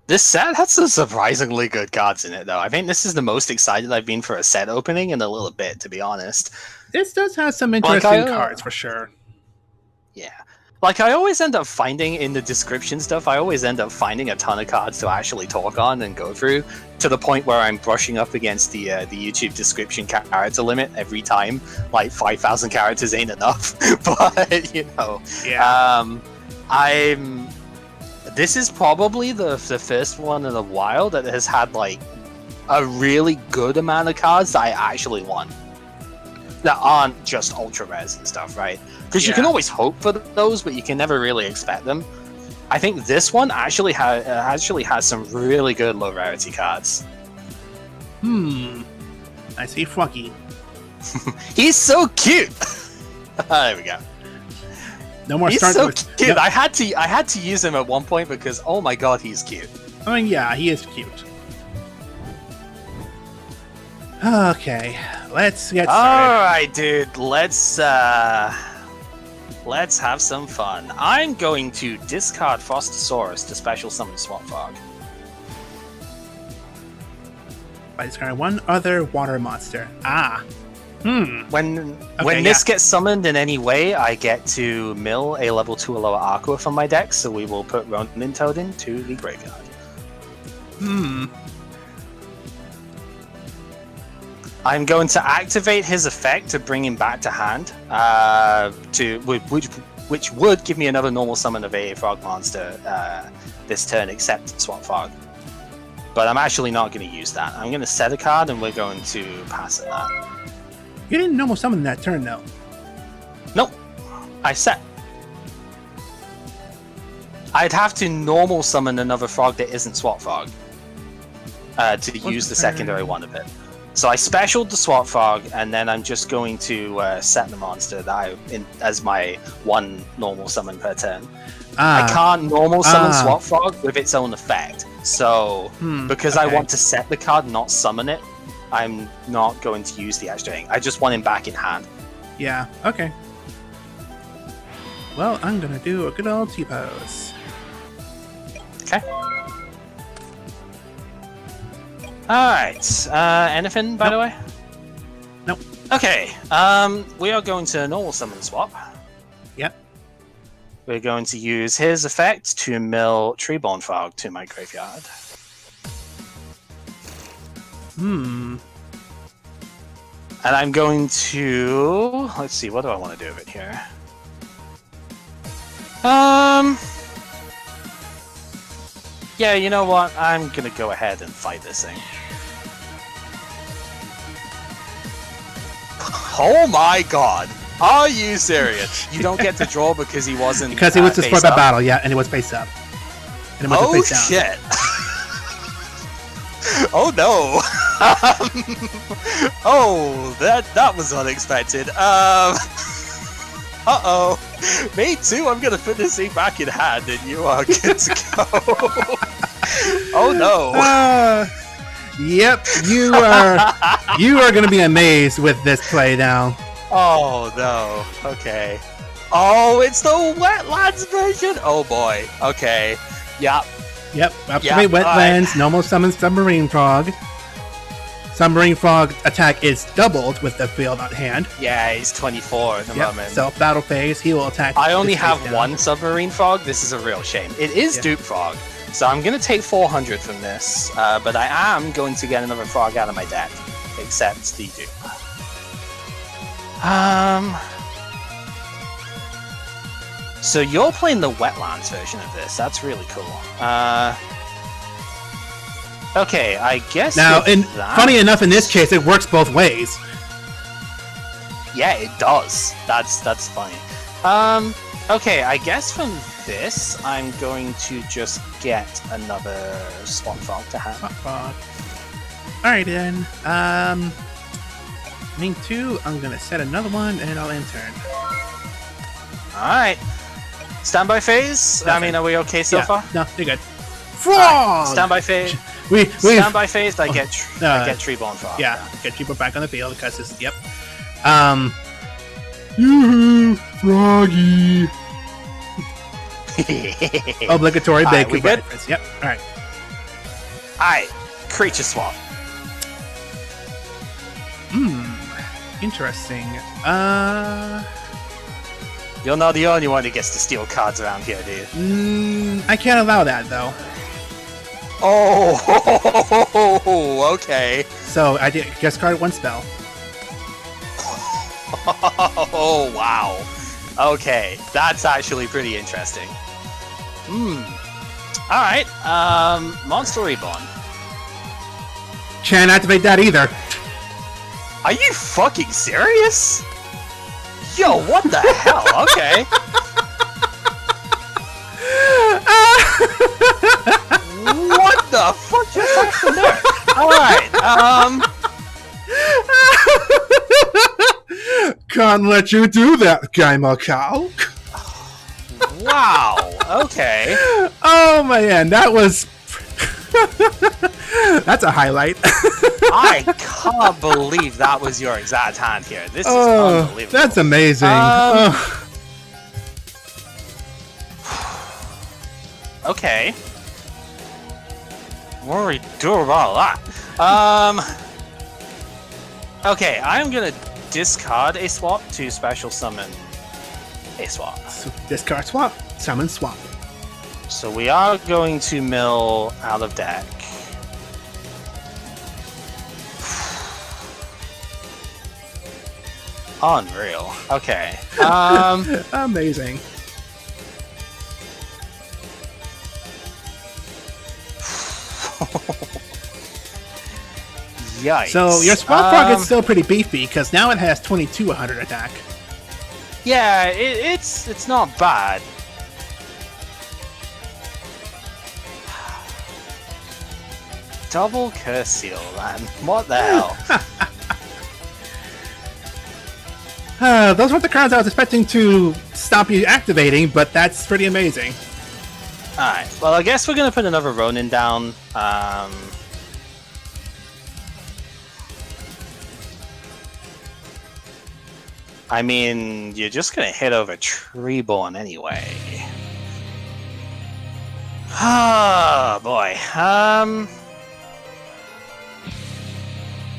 This set has some surprisingly good cards in it, though. I think this is the most excited I've been for a set opening in a little bit, to be honest. This does have some interesting cards, for sure. Yeah. Like, I always end up finding in the description stuff, I always end up finding a ton of cards to actually talk on and go through, to the point where I'm brushing up against the YouTube description character limit every time. Like, 5,000 characters ain't enough. But, you know. Yeah. This is probably the first one in a while that has had, like, a really good amount of cards that I actually want. That aren't just ultra rares and stuff, right? Because you can always hope for those, but you can never really expect them. I think this one actually has some really good low rarity cards. I see Froggy. He's so cute. There we go. No more. He's so cute. No. I had to use him at one point because oh my god, he's cute. I mean, yeah, he is cute. Okay, let's get started. Alright, dude, let's have some fun. I'm going to discard Frostosaurus to special summon Swamp Fog. By discarding one other water monster. When this gets summoned in any way, I get to mill a level 2 or lower Aqua from my deck, so we will put Ronin Toad into the graveyard. I'm going to activate his effect to bring him back to hand, which would give me another normal summon of a frog monster this turn, except Swamp Fog. But I'm actually not going to use that. I'm going to set a card, and we're going to pass it that. You didn't normal summon that turn, though. Nope. I set. I'd have to normal summon another frog that isn't Swamp Fog to use the secondary one of it. So I specialed the Swamp Fog, and then I'm just going to set the monster that as my one normal summon per turn. I can't normal summon Swamp Fog with its own effect. So, because I want to set the card, not summon it, I'm not going to use the extra thing. I just want him back in hand. Yeah, okay. Well, I'm going to do a good old T-pose. Okay. Alright, anything, by the way? Nope. Okay, we are going to normal summon swap. Yep. We're going to use his effect to mill Treeborn Fog to my graveyard. Hmm. And I'm going to... Let's see, what do I want to do with it here? Yeah, you know what? I'm gonna go ahead and fight this thing. Oh my god! Are you serious? You don't get to draw because he wasn't because he was destroyed by battle, yeah, and it was face up. And it was oh face down. Shit! Oh no! Oh, that was unexpected. Uh-oh. Me too, I'm gonna put this thing back in hand and you are good to go. Oh no. Yep, you are gonna be amazed with this play now. Oh no, okay. Oh, it's the Wetlands version? Oh boy, okay. Yep. Activate Wetlands, right. Normal summon Submarine Frog. Submarine Frog attack is doubled with the field on hand. Yeah, he's 24 at the moment. So battle phase, he will attack. I only have one Submarine Frog. This is a real shame. It is Dupe Frog, so I'm going to take 400 from this, but I am going to get another Frog out of my deck, except the Dupe. So you're playing the Wetlands version of this. That's really cool. Okay, I guess. Now, funny enough, in this case, it works both ways. Yeah, it does. That's funny. Okay, I guess from this, I'm going to just get another Swamp Frog to hand. Swamp Frog. Alright then. Me too. I'm gonna set another one, and I'll end turn. Alright. Standby phase? Nothing. I mean, are we okay so far? No, you're good. Frog! Right. Standby phase. Standby phase, I get Treeborn Frog. Yeah, get Treeborn back on the field because it's, yep. Yoo-hoo, Froggy. Obligatory big. We good? Yep. All right. Alright, creature swap. Interesting. You're not the only one who gets to steal cards around here, do you? I can't allow that though. Oh, okay. So I did discard one spell. Oh, wow. Okay, that's actually pretty interesting. Alright, Monster Reborn. Can't activate that either. Are you fucking serious? Yo, what the hell? Okay. What the fuck just happened there? Alright, Can't let you do that, Gamer Cow. wow, okay. Oh man, that was... That's a highlight. I can't believe that was your exact hand here. This is unbelievable. That's amazing. Okay. What do we do about that? Okay, I'm gonna discard a swap to special summon a swap. So discard swap, summon swap. So we are going to mill out of deck. Unreal. Okay. Amazing. Yikes. So your swap frog is still pretty beefy because now it has 2200 attack. Yeah, it's not bad. Double curse seal, man. What the hell? Those weren't the cards I was expecting to stop you activating, but that's pretty amazing. Alright, well I guess we're gonna put another Ronin down. I mean, you're just gonna hit over Treeborn anyway. Ah, boy.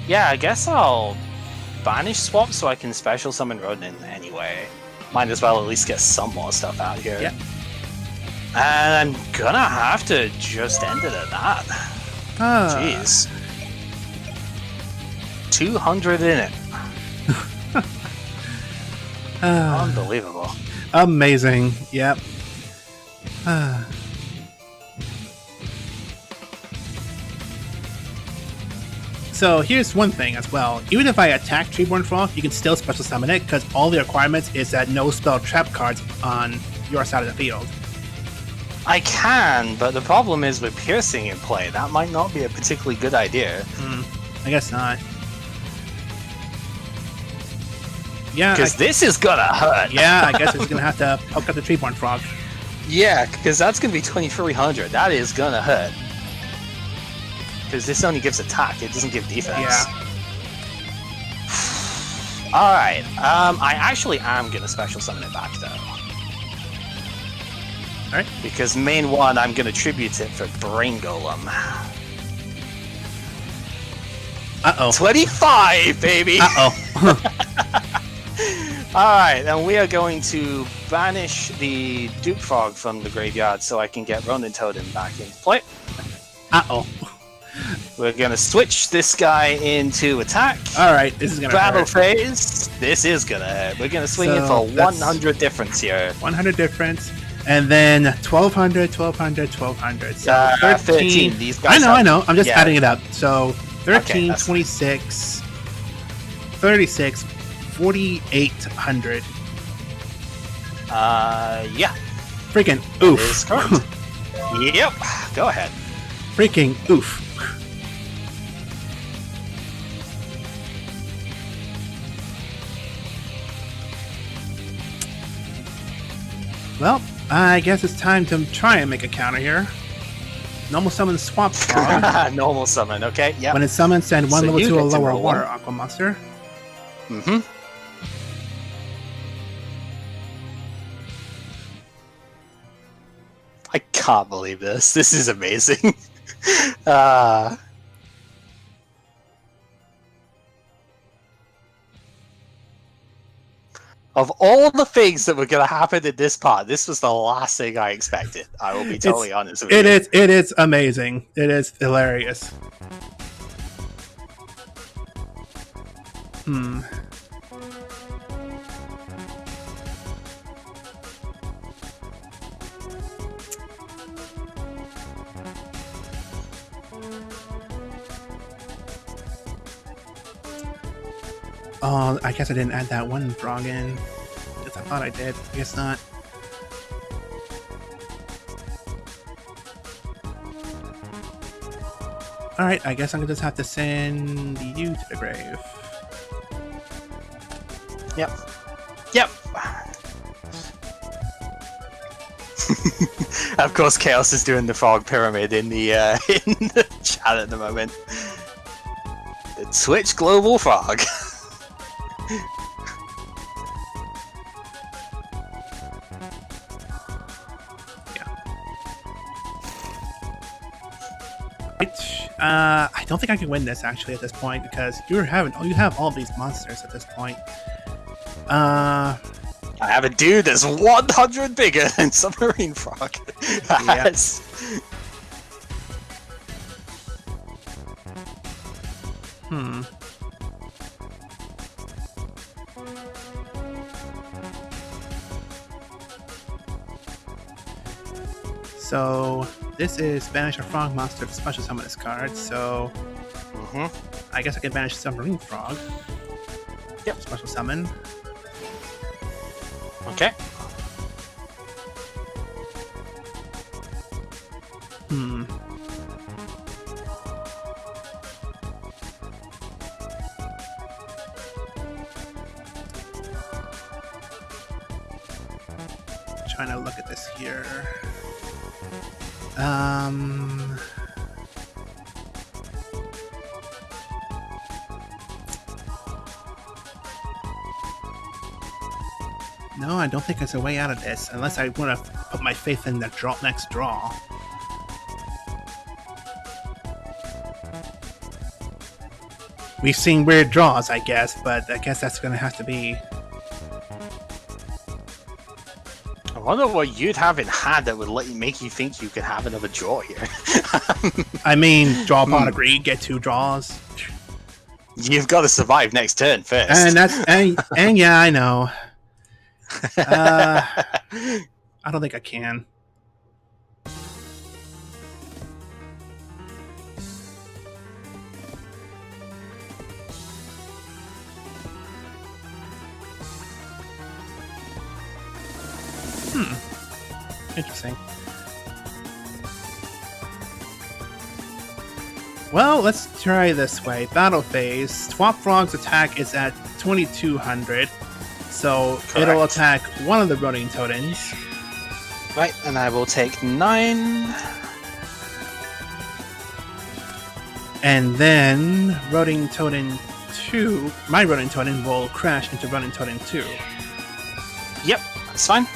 Yeah, I guess I'll banish swap so I can special summon Ronin anyway. Might as well at least get some more stuff out here. Yeah. And I'm gonna have to just end it at that. Jeez. 200 in it. Unbelievable. Amazing. Yep. So here's one thing as well. Even if I attack Treeborn Frog, you can still special summon it because all the requirements is that no spell trap cards on your side of the field. I can, but the problem is with piercing in play. That might not be a particularly good idea. I guess not. Yeah, because this is gonna hurt. Yeah, I guess it's gonna have to poke up the Treeborn Frog. Yeah, because that's gonna be 2300. That is gonna hurt. Because this only gives attack, it doesn't give defense. Yeah. Alright, I actually am gonna special summon it back though. Alright. Because main one, I'm gonna tribute it for Brain Golem. Uh-oh. 25, baby! Uh-oh. Alright, and we are going to banish the Duke Frog from the graveyard so I can get Ronin Totem back into play. Uh-oh. We're gonna switch this guy into attack. Alright, this is gonna Battle hurt. phase. This is gonna hurt. We're gonna swing in for 100 difference here. 100 difference. And then 1200, 1200, 1200. So 13. These guys I know. I'm just yeah. adding it up. So 13, Okay, 26, 36, 4800. Yeah. Freaking That oof. is correct. Yep. Go ahead. Freaking oof. Well, I guess it's time to try and make a counter here. Normal summon Swamp Frog. Normal summon, okay? Yeah. When it's summoned, send one So level you to a get to lower roll water one. aqua monster. Mm-hmm. I can't believe this. This is amazing. uh, of all the things that were going to happen in this part, this was the last thing I expected. I will be totally honest with you. It is amazing. It is hilarious. Oh, I guess I didn't add that one frog in. Because I thought I did. I guess not. Alright, I guess I'm gonna just have to send you to the grave. Yep. Yep. Of course, Chaos is doing the frog pyramid in the in the chat at the moment. The Twitch Global Frog. I don't think I can win this actually at this point because you have all these monsters at this point. I have a dude that's 100 bigger than Submarine Frog. Yes. So this is banish a frog monster to special summon this card. So I guess I can banish Submarine Frog. Yep. Special summon. Okay. Trying to look at this here. No, I don't think there's a way out of this unless I want to put my faith in the next draw. We've seen weird draws, I guess, but I guess that's going to have to be... I wonder what you'd have in hand that would make you think you could have another draw here. I mean, draw upon agree, get 2 draws. You've got to survive next turn first. And and yeah, I know. I don't think I can. Interesting. Well, let's try this way. Battle phase. Swap Frog's attack is at 2200. So Correct. It'll attack one of the Ronin Totems. Right, and I will take 9. And then Ronin Totem 2, my Ronin Totem will crash into Ronin Totem 2. Yep, that's fine.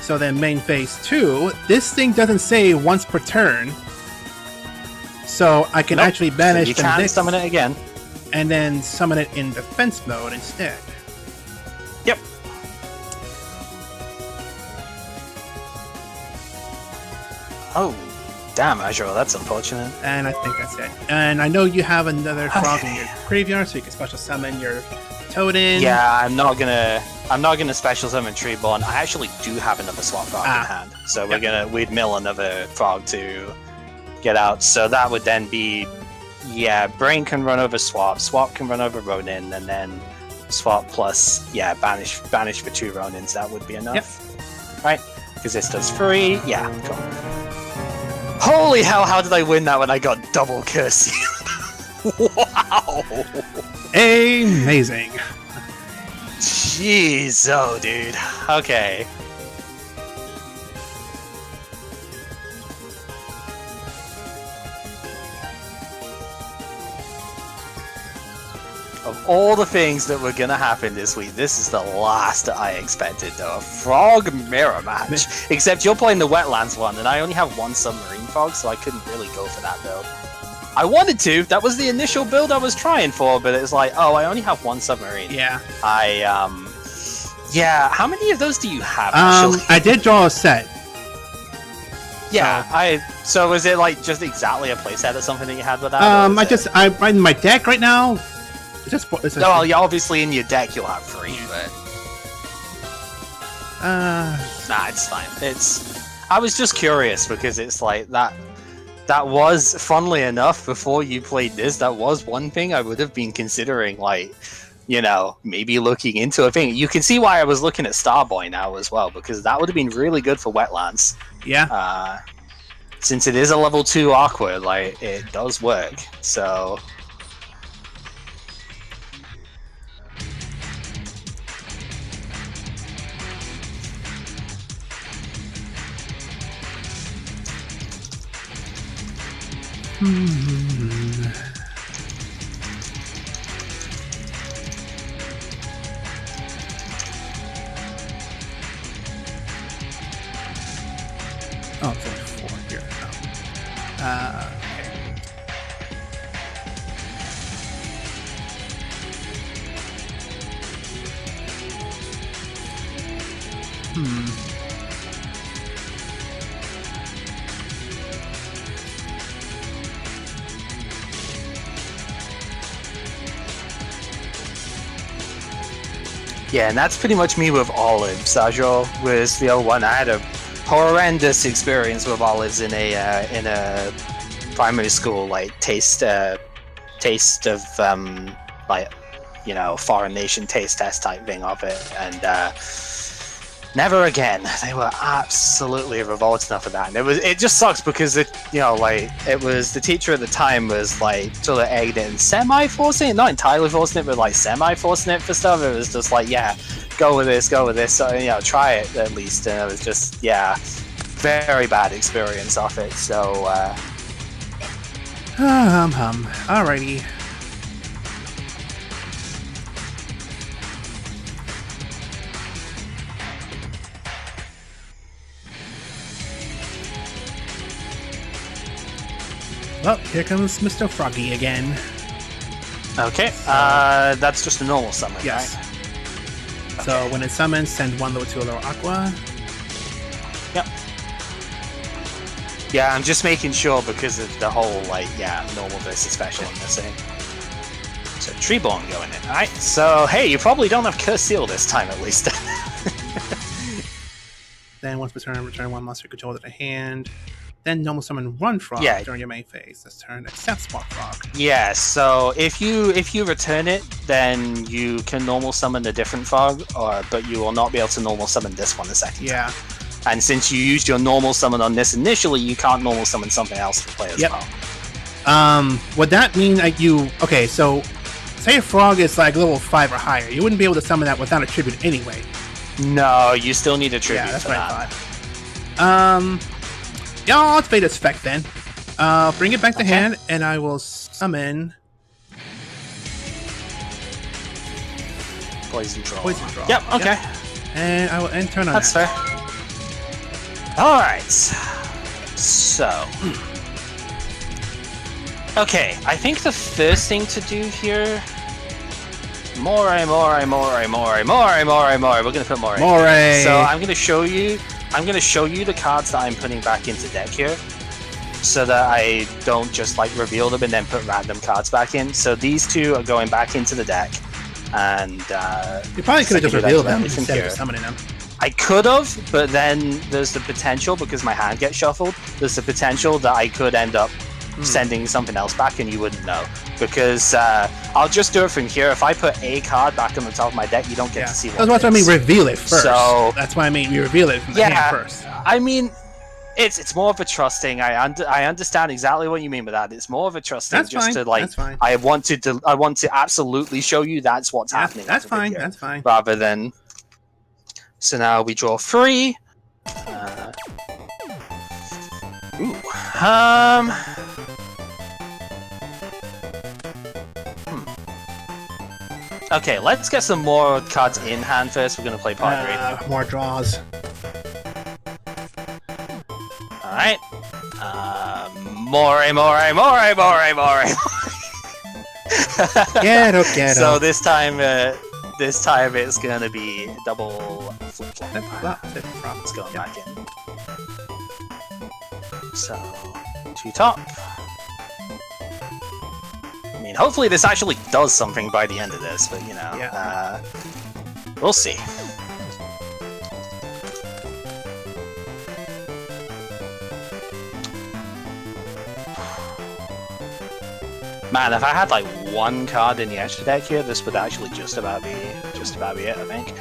So then main phase 2, this thing doesn't say once per turn. So I can actually banish you the can next, summon it again. and then summon it in defense mode instead. Yep. Oh, damn, Azure, that's unfortunate. And I think that's it. And I know you have another frog in your graveyard, so you can special summon your Totem. Yeah, I'm not gonna special summon Treeborn. I actually do have another swap frog in hand, so we'd mill another frog to get out. So that would then be, yeah, Brain can run over Swap, Swap can run over Ronin, and then Swap plus, yeah, banish for 2 Ronins. That would be enough, right? Because this does 3. Yeah, cool. Holy hell! How did I win that when I got double curse? Wow! Amazing. Jeez, oh, dude. Okay. of all the things that were gonna happen this week, this is the last that I expected, though. A frog mirror match. Except you're playing the wetlands one, and I only have one submarine frog, so I couldn't really go for that build. I wanted to. That was the initial build I was trying for, but it's like, oh, I only have one submarine. Yeah. Yeah. How many of those do you have? Actually? I did draw a set. Yeah. So was it like just exactly a playset or something that you had with that? I'm in my deck right now. Well, yeah, obviously in your deck you'll have 3, but nah, it's fine. I was just curious because it's like that was, funnily enough, before you played this, that was one thing I would have been considering, like, you know, maybe looking into a thing. You can see why I was looking at Starboy now as well, because that would have been really good for wetlands. Yeah. Since it is a level 2 awkward, like, it does work, so... Oh, it's only 4 here. Okay. Yeah, and that's pretty much me with olives. Sajo was the other one. I had a horrendous experience with olives in a primary school, like taste of like, you know, foreign nation taste test type thing of it, and never again. They were absolutely revolting off of that, and it just sucks because it was the teacher at the time was like sort of egged it and semi-forcing it, not entirely forcing it, but like semi-forcing it for stuff. It was just like, yeah, go with this, so, you know, try it at least, and it was just, yeah, very bad experience off it. So Alrighty. Well, here comes Mr. Froggy again. okay, that's just a normal summon, Yes. right? So when it summons, send 1 level 2 lower aqua. Yep. Yeah, I'm just making sure because of the whole, like, yeah, normal versus special in this thing. So Treeborn going in. Alright, so hey, you probably don't have Curse Seal this time at least. Then once per turn, return 1 monster controlled to the hand. Then normal summon Run Frog during your main phase. This turn, accept Spark Frog. Yeah, so if you return it, then you can normal summon a different frog, but you will not be able to normal summon this one the second time. And since you used your normal summon on this initially, you can't normal summon something else to play as well. Would that mean like okay, so say a frog is like level 5 or higher, you wouldn't be able to summon that without a tribute anyway. No, you still need a tribute. Yeah, that's for what that. I thought. Yeah, I'll activate its effect then. Bring it back to hand, and I will summon Poison Draw. Poison Draw. Yep, okay. Yep. And I will end turn on That's that. fair. Alright. So. Okay, I think the first thing to do here... More. We're gonna put more. So I'm gonna show you the cards that I'm putting back into deck here, so that I don't just like reveal them and then put random cards back in. So these 2 are going back into the deck, and you probably could have just revealed them instead of summoning them. I could have, but then there's the potential, because my hand gets shuffled, there's the potential that I could end up sending something else back and you wouldn't know. Because I'll just do it from here. If I put a card back on the top of my deck, you don't get to see what That's what I mean, reveal it first. So, that's why I mean, you reveal it from the hand first. I mean, it's more of a trusting. I understand exactly what you mean by that. It's more of a trusting. That's just fine. to like, that's fine. I want to absolutely show you that's what's happening. That's fine. That's fine. Rather than, so now we draw 3. Okay, let's get some more cards in hand first. We're gonna play part 3. More draws. Alright. More. Ghetto. So this time it's gonna be double flip flop. It's going back in. So 2 top. I mean, hopefully this actually does something by the end of this, but you know, we'll see. Man, if I had like 1 card in the extra deck here, this would actually just about be it, I think.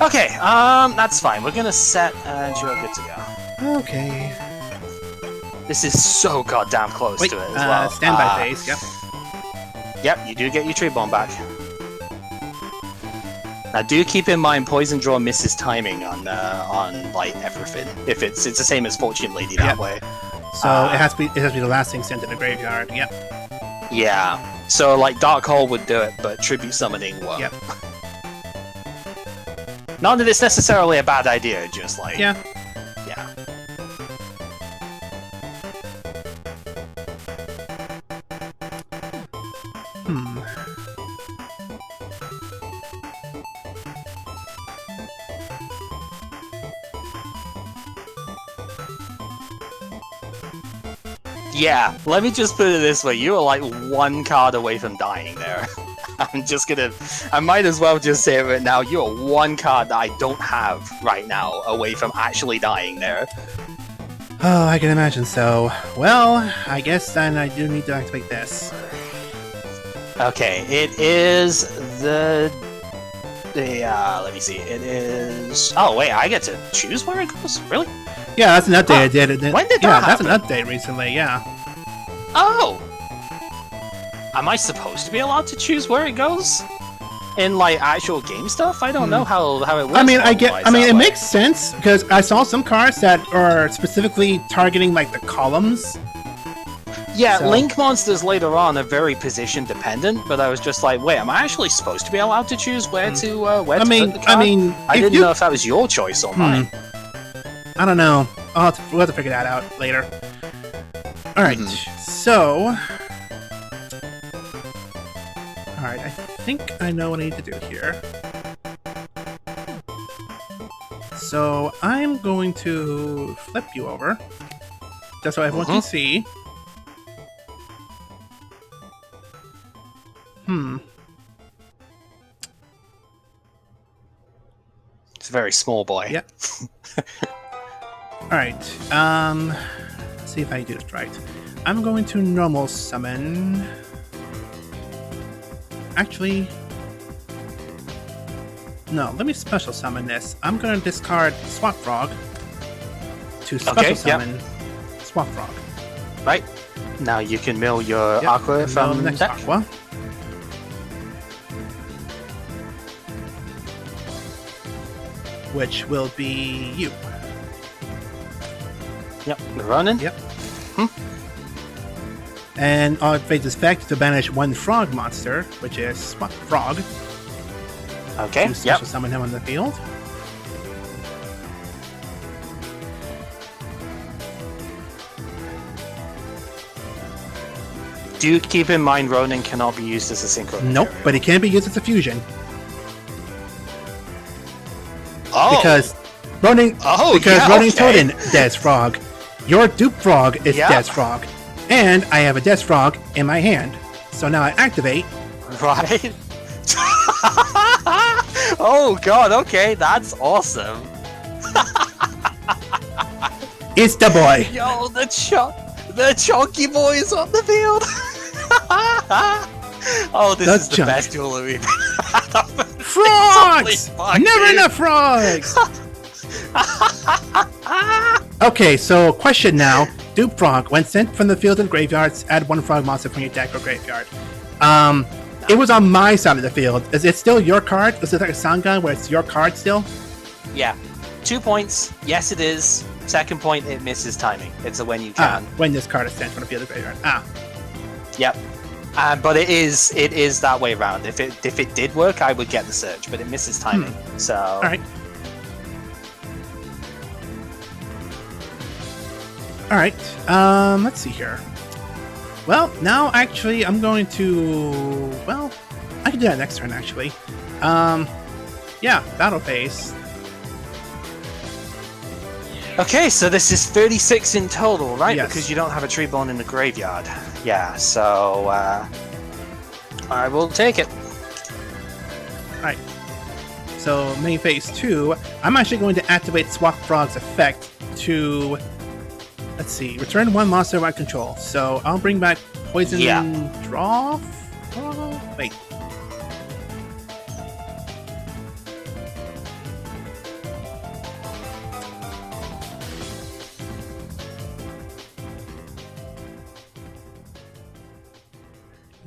Okay, that's fine. We're gonna set and you're good to go. Okay. This is so goddamn close to it as well. Standby phase, yep. Yep, you do get your tree bomb back. Now, do keep in mind Poison Draw misses timing on like everything. If it's the same as Fortune Lady that way. So it has to be the last thing sent to the graveyard. Yep. Yeah. So like Dark Hole would do it, but Tribute Summoning won't. Yep. Not that it's necessarily a bad idea, just like yeah. Yeah, let me just put it this way, you are like 1 card away from dying there. I might as well just say it right now, you are 1 card that I don't have right now away from actually dying there. Oh, I can imagine so. Well, I guess then I do need to activate this. Okay, it is the let me see, it is... Oh wait, I get to choose where it goes? Really? Yeah, that's an update I did. When did that happen? That's an update recently, yeah. Oh! Am I supposed to be allowed to choose where it goes? In, like, actual game stuff? I don't know how it works. I mean, it makes sense, because I saw some cards that are specifically targeting, like, the columns. Yeah, so. Link monsters later on are very position dependent, but I was just like, wait, am I actually supposed to be allowed to choose where to put the card? I didn't know if that was your choice or mine. I don't know. We'll have to figure that out later. Alright, so... Alright, I think I know what I need to do here. So, I'm going to flip you over, just so everyone can see. It's a very small boy. Yep. Alright, let's see if I do this right. I'm going to normal summon... Actually... No, let me special summon this. I'm going to discard Swap Frog to special summon Swap Frog. Right. Now you can mill your Aqua from the next deck. Aqua. Which will be you. Yep, running. Yep. And on phase's effect to banish 1 frog monster, which is Swap Frog. Okay, to special summon him on the field. Do keep in mind Ronin cannot be used as a synchro. Nope, but it can be used as a fusion. Oh! Because Ronin Totem, Death Frog. Your Dupe Frog is Death Frog. And I have a Death Frog in my hand. So now I activate. Right? Oh god, okay, that's awesome. It's the boy. Yo, the chunky boy is on the field. Oh, this is the best duel we've had. Frogs! Never enough frogs! Okay, so question now. Dupe Frog, when sent from the field to the graveyards, add 1 frog monster from your deck or graveyard. It was on my side of the field. Is it still your card? Is it like a Sangan where it's your card still? Yeah. 2 points. Yes, it is. Second point, it misses timing. It's a when you can. When this card is sent from the field to the graveyard. Yep. But it is that way around. If it did work, I would get the surge, but it misses timing. So All right. All right. Let's see here. Well, now actually, I'm going to. Well, I can do that next turn actually. Yeah, battle phase. Okay, so this is 36 in total, right? Yes. Because you don't have a tree bone in the graveyard. Yeah, so I will take it. All right. So main phase 2, I'm actually going to activate Swap Frog's effect to, let's see, return one monster I control. So I'll bring back Poison Draw. Wait.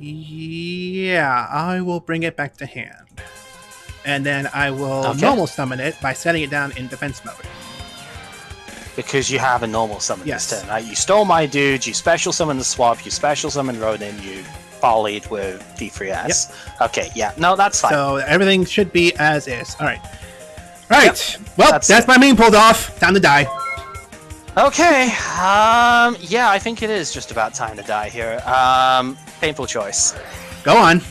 Yeah, I will bring it back to hand. And then I will normal summon it by setting it down in defense mode. Because you have a normal summon Yes. this turn, right? You stole my dude, you special summon the swap, you special summon Ronin, you volleyed with D3S. Yep. Okay, yeah, no, that's fine. So everything should be as is. Alright. Right. Yep. Well, that's my main pulled off. Time to die. Okay, yeah, I think it is just about time to die here. Painful choice. Go on.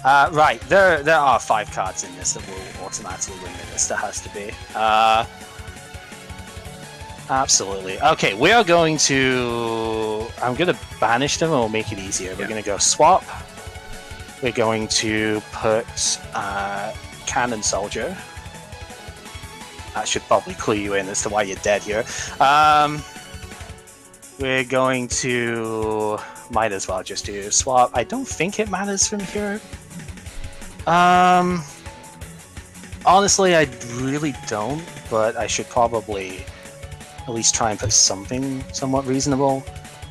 Right, there are 5 cards in this that will automatically win this. There has to be. Absolutely. Okay, we are going to... I'm going to banish them and we'll make it easier. We're going to go swap. We're going to put Cannon Soldier. That should probably clue you in as to why you're dead here. We're going to... Might as well just do swap. I don't think it matters from here. Honestly, I really don't, but I should probably at least try and put something somewhat reasonable.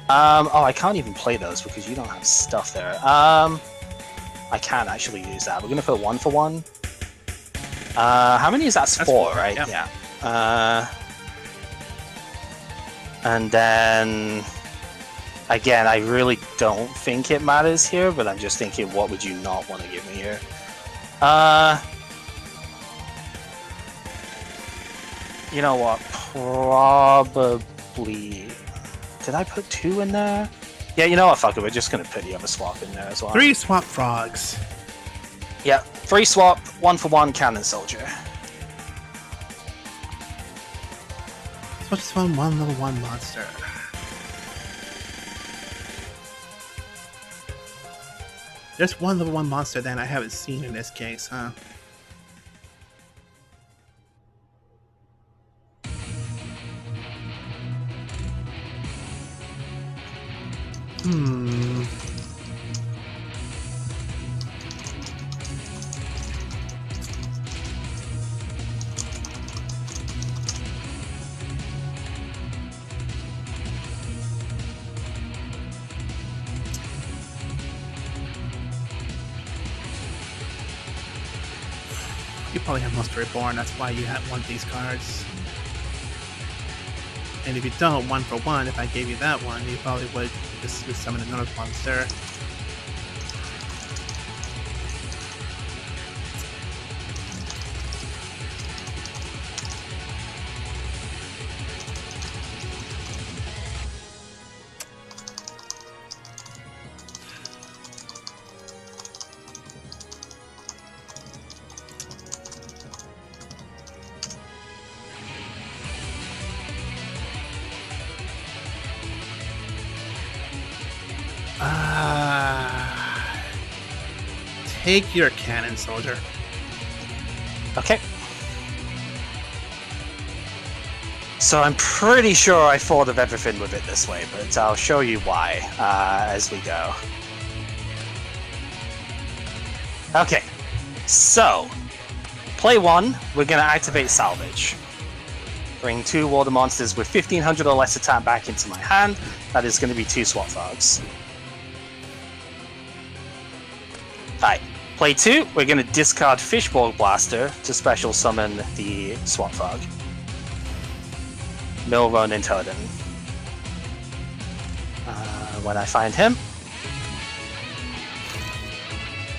Oh, I can't even play those because you don't have stuff there. I can actually use that. We're going to put 1 for 1. How many is that? That's 4, right? Yep. Yeah. And then... Again, I really don't think it matters here, but I'm just thinking, what would you not want to give me here? You know what? Probably... Did I put 2 in there? Yeah, you know what? Fuck it. We're just going to put the other swap in there as well. 3 swap frogs. Yeah, 3 swap, 1 for 1 Cannon Soldier. So just one level 1 monster. There's one level 1 monster that I haven't seen in this case, huh? You probably have Monster Reborn, that's why you want these cards. And if you don't, 1 for 1, if I gave you that one, you probably would just summon another monster. Take your Cannon Soldier. Okay. So I'm pretty sure I thought of everything with it this way, but I'll show you why as we go. Okay, so play 1, we're going to activate Salvage. Bring 2 water monsters with 1500 or less attack back into my hand. That is going to be 2 Swap Frogs. Alright, play 2, we're going to discard Fishbowl Blaster to special summon the Swap Frog. Mill Ronin Totem. when I find him.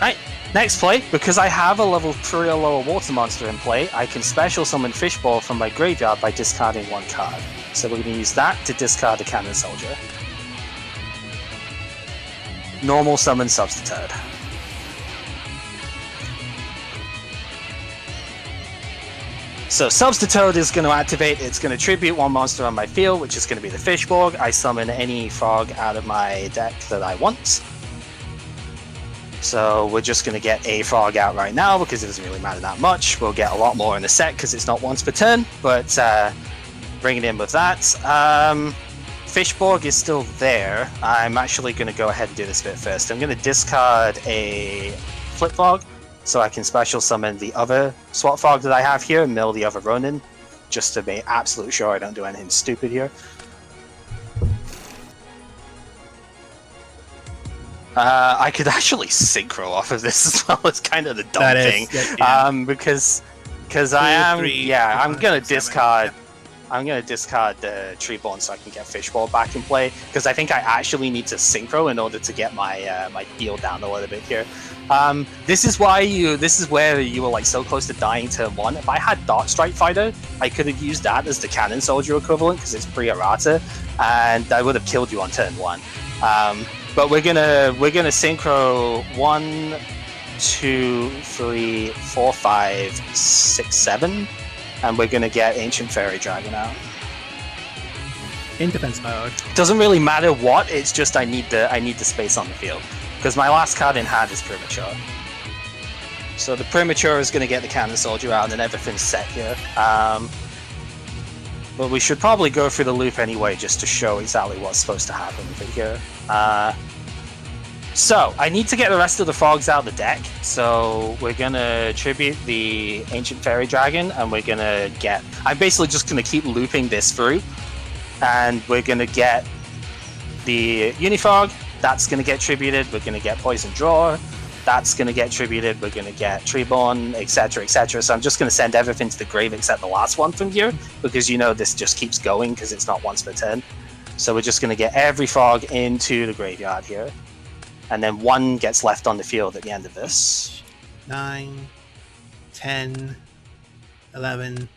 Right, next play, because I have a level 3 or lower water monster in play, I can special summon Fishball from my graveyard by discarding 1 card. So we're going to use that to discard the Cannon Soldier. Normal summon Substitute. So Substitute is going to activate, it's going to tribute 1 monster on my field, which is going to be the Fishborg. I summon any frog out of my deck that I want. So we're just going to get a frog out right now because it doesn't really matter that much. We'll get a lot more in a set because it's not once per turn, but bring it in with that. Fishborg is still there. I'm actually going to go ahead and do this bit first. I'm going to discard a Flip Frog so I can special summon the other Swat Frog that I have here and mill the other Ronin, just to make absolute sure I don't do anything stupid here. I could actually synchro off of this as well. It's kind of the dumb thing, because I am, I'm gonna discard. I'm gonna discard the Treeborn so I can get Fishball back in play, because I think I actually need to synchro in order to get my my field down a little bit here. This is where you were like so close to dying turn 1. If I had Dark Strike Fighter, I could have used that as the Cannon Soldier equivalent because it's pre-errata, and I would have killed you on turn 1. But we're gonna synchro 1, 2, 3, 4, 5, 6, 7, and we're gonna get Ancient Fairy Dragon out. In defense mode. Doesn't really matter what. It's just I need the space on the field because my last card in hand is Premature. So the Premature is gonna get the Cannon Soldier out, and then everything's set here. But we should probably go through the loop anyway, just to show exactly what's supposed to happen over here. So, I need to get the rest of the frogs out of the deck, so we're gonna tribute the Ancient Fairy Dragon, and we're gonna get... I'm basically just gonna keep looping this through, and we're gonna get the Unifrog, that's gonna get tributed, we're gonna get Poison Drawer, that's gonna get tributed, we're gonna get Treeborn, etc, etc. So I'm just gonna send everything to the grave except the last one from here, because you know this just keeps going because it's not once per turn. So we're just gonna get every frog into the graveyard here. And then 1 gets left on the field at the end of this. 9, 10, 11,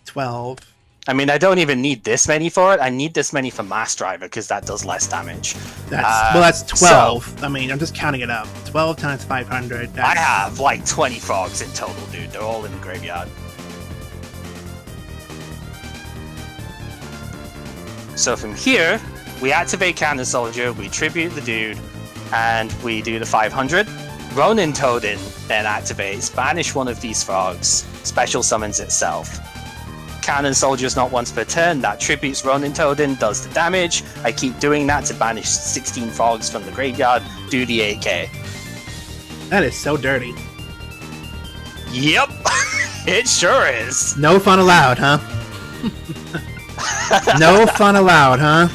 12. I mean, I don't even need this many for it. I need this many for Mass Driver because that does less damage. That's 12. So, I mean, I'm just counting it up. 12 times 500. I have like 20 frogs in total, dude. They're all in the graveyard. So from here, we activate Cannon Soldier, we tribute the dude, and we do the 500. Ronin Toadin then activates, banish one of these frogs, special summons itself. Cannon Soldier's not once per turn, that tributes Ronin Toadin, does the damage. I keep doing that to banish 16 frogs from the graveyard, do the 8k. That is so dirty. Yep, it sure is. No fun allowed, huh? No fun allowed, huh?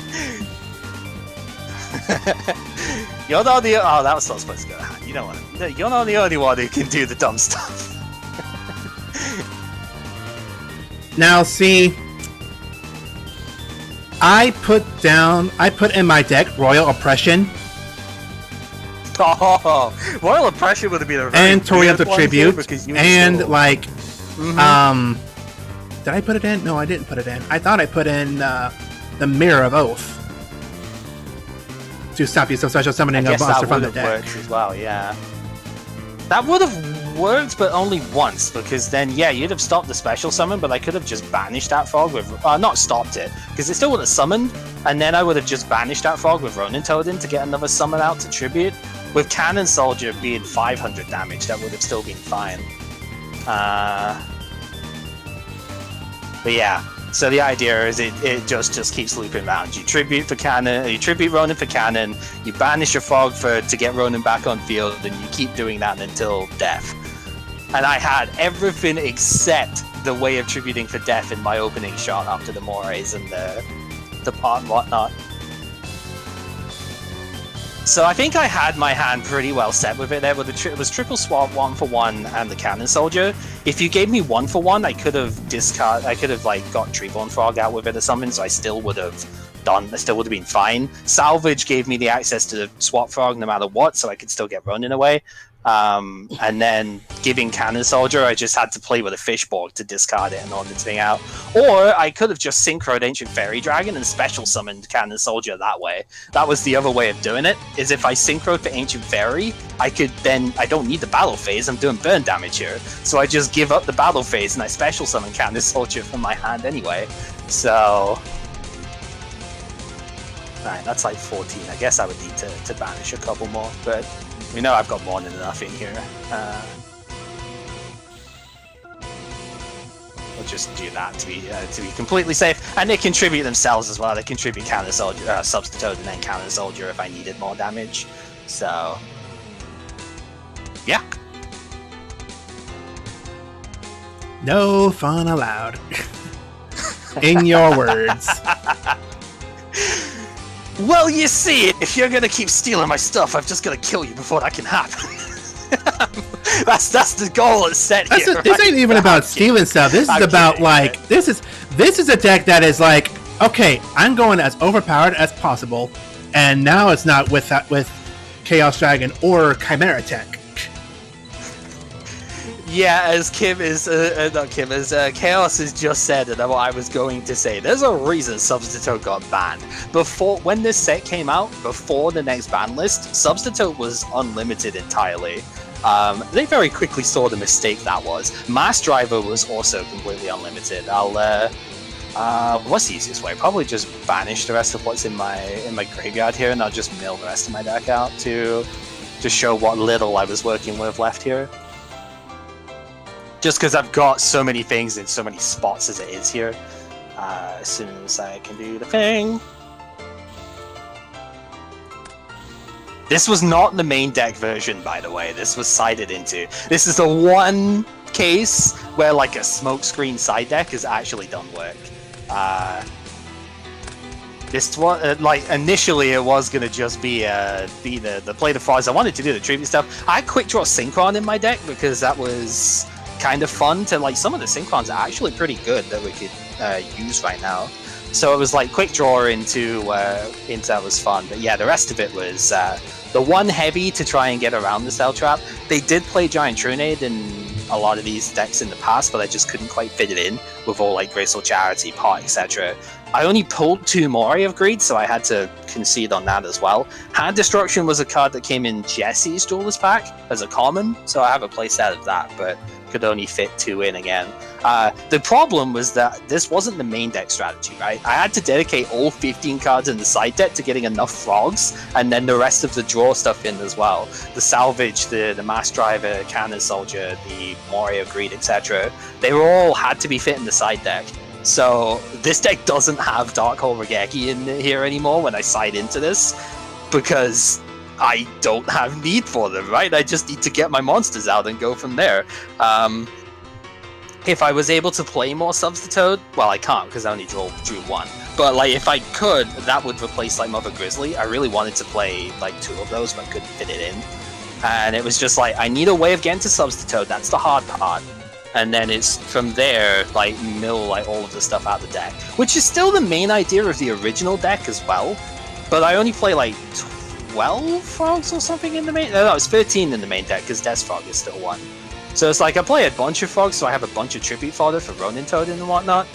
You're not the... Oh, that was not supposed to go to hand. You know what? You're not the only one who can do the dumb stuff. Now, see... I put in my deck Royal Oppression. Oh, Royal Oppression would have been a very and Toriel of Tribute. And, still... like... Did I put it in? No, I didn't put it in. I thought I put in the Mirror of Oath. To stop you from special summoning a monster from the deck. That would have worked as well, yeah. That would have worked, but only once, because then, yeah, you'd have stopped the special summon, but I could have just banished that frog with... not stopped it, because it still would have summoned, and then I would have just banished that frog with Ronin Toadin to get another summon out to tribute. With Cannon Soldier being 500 damage, that would have still been fine. But yeah, so the idea is it just keeps looping around. You tribute for Cannon, you tribute Ronin for Cannon, you banish your frog to get Ronin back on field, and you keep doing that until death. And I had everything except the way of tributing for death in my opening shot after the mores and the pot and whatnot. So I think I had my hand pretty well set with it there. With it was triple swap 1 for 1 and the Cannon Soldier. If you gave me 1 for 1, I could have like got Treeborn Frog out with it or something, so I still would have done. I still would have been fine. Salvage gave me the access to the Swap Frog no matter what, so I could still get running away. And then giving Cannon Soldier, I just had to play with a Fishborg to discard it and on the thing out. Or I could have just synchroed Ancient Fairy Dragon and special summoned Cannon Soldier that way. That was the other way of doing it, is if I synchroed for Ancient Fairy, I don't need the battle phase, I'm doing burn damage here. So I just give up the battle phase and I special summon Cannon Soldier from my hand anyway. So... Alright, that's like 14. I guess I would need to banish a couple more, but... We know I've got more than enough in here. We'll just do that to be completely safe. And they contribute themselves as well. They contribute Cannon Soldier, Substitute, and then Cannon Soldier if I needed more damage. So, yeah. No fun allowed. In your words. Well, you see, if you're gonna keep stealing my stuff, I've just gotta kill you before that can happen. that's the goal that's set here. This ain't even about stealing stuff. This is about like this is a deck that is like, okay, I'm going as overpowered as possible, and now it's not with Chaos Dragon or Chimera Tech. Yeah, as Chaos has just said, and what I was going to say, there's a reason Substitute got banned. When this set came out, before the next ban list, Substitute was unlimited entirely. They very quickly saw the mistake that was. Mass Driver was also completely unlimited. What's the easiest way? Probably just banish the rest of what's in my graveyard here, and I'll just mill the rest of my deck out to show what little I was working with left here. Just because I've got so many things in so many spots as it is here. As soon as I can do the thing. This was not the main deck version, by the way. This was sided into. This is the one case where like a smokescreen side deck has actually done work. This one, like initially, it was gonna just be the play the frogs. I wanted to do the tribute stuff. I had Quick Draw Synchron in my deck because that was kind of fun to like. Some of the Synchrons are actually pretty good that we could use right now. So it was like quick draw into that was fun. But yeah, the rest of it was the one heavy to try and get around the Cell Trap. They did play Giant Trunade in a lot of these decks in the past, but I just couldn't quite fit it in with all like Graceful Charity, Pot, etc. I only pulled 2 Mori of Greed, so I had to concede on that as well. Hand Destruction was a card that came in Jesse's Duelist pack as a common, so I have a playset of that, but could only fit 2 in again. The problem was that this wasn't the main deck strategy, right? I had to dedicate all 15 cards in the side deck to getting enough frogs, and then the rest of the draw stuff in as well. The Salvage, the Mass Driver, Cannon Soldier, the Mori of Greed, etc. They were all had to be fit in the side deck. So this deck doesn't have Darkhole Regeki in here anymore when I side into this, because I don't have need for them, right? I just need to get my monsters out and go from there. If I was able to play more Substitute, well, I can't because I only drew 1. But like, if I could, that would replace like Mother Grizzly. I really wanted to play like 2 of those, but couldn't fit it in. And it was just like, I need a way of getting to Substitute. That's the hard part. And then it's from there, like, mill like all of the stuff out of the deck, which is still the main idea of the original deck as well. But I only play like 12 frogs or something in the main. No, it's 13 in the main deck because Death Frog is still 1. So it's like I play a bunch of frogs, so I have a bunch of tribute fodder for Ronin Toad and whatnot.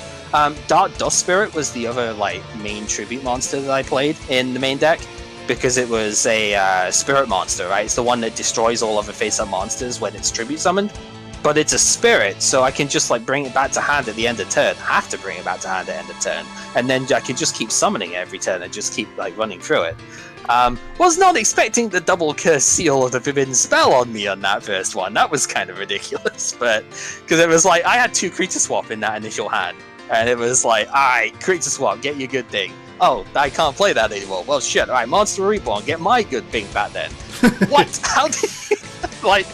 Dark Dust Spirit was the other like main tribute monster that I played in the main deck, because it was a spirit monster, right? It's the one that destroys all other face-up monsters when it's tribute summoned. But it's a spirit, so I can just like bring it back to hand at the end of turn. I have to bring it back to hand at the end of turn, and then I can just keep summoning it every turn and just keep like running through it. Was not expecting the double curse seal of the Forbidden Spell on me on that first one. That was kind of ridiculous, but because it was like I had 2 creature swap in that initial hand, and it was like, alright, creature swap, get your good thing. Oh, I can't play that anymore. Well, shit. Alright, Monster Reborn, get my good thing back then. What? How did you... Like,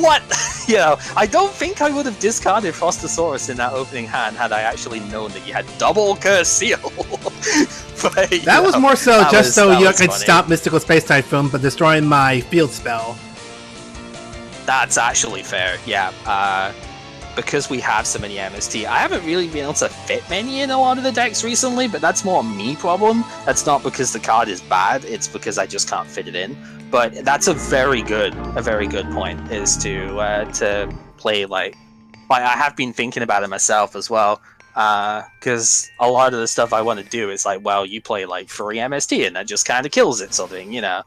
what? You know, I don't think I would have discarded Frostosaurus in that opening hand had I actually known that you had double curse seal. But, that was more so just so you could funny. stop Mystical Space Typhoon from destroying my field spell. That's actually fair, yeah. because we have so many MST, I haven't really been able to fit many in a lot of the decks recently, but that's more a me problem. That's not because the card is bad, it's because I just can't fit it in. But that's a very good point, is to play like I have been thinking about it myself as well, because a lot of the stuff I want to do is like, well, you play like 3 MST and that just kind of kills it, sort of thing, you know.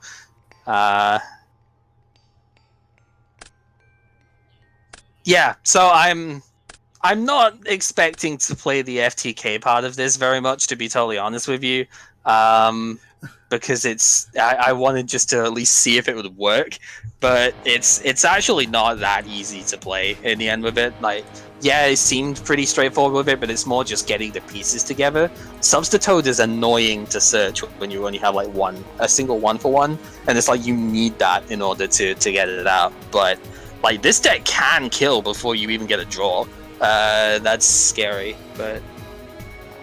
Yeah, so I'm not expecting to play the FTK part of this very much, to be totally honest with you, because I wanted just to at least see if it would work, but it's actually not that easy to play in the end with it. Like, yeah, it seemed pretty straightforward with it, but it's more just getting the pieces together. Substitute is annoying to search when you only have like a single 1-for-1, and it's like you need that in order to get it out. But like, this deck can kill before you even get a draw. That's scary, but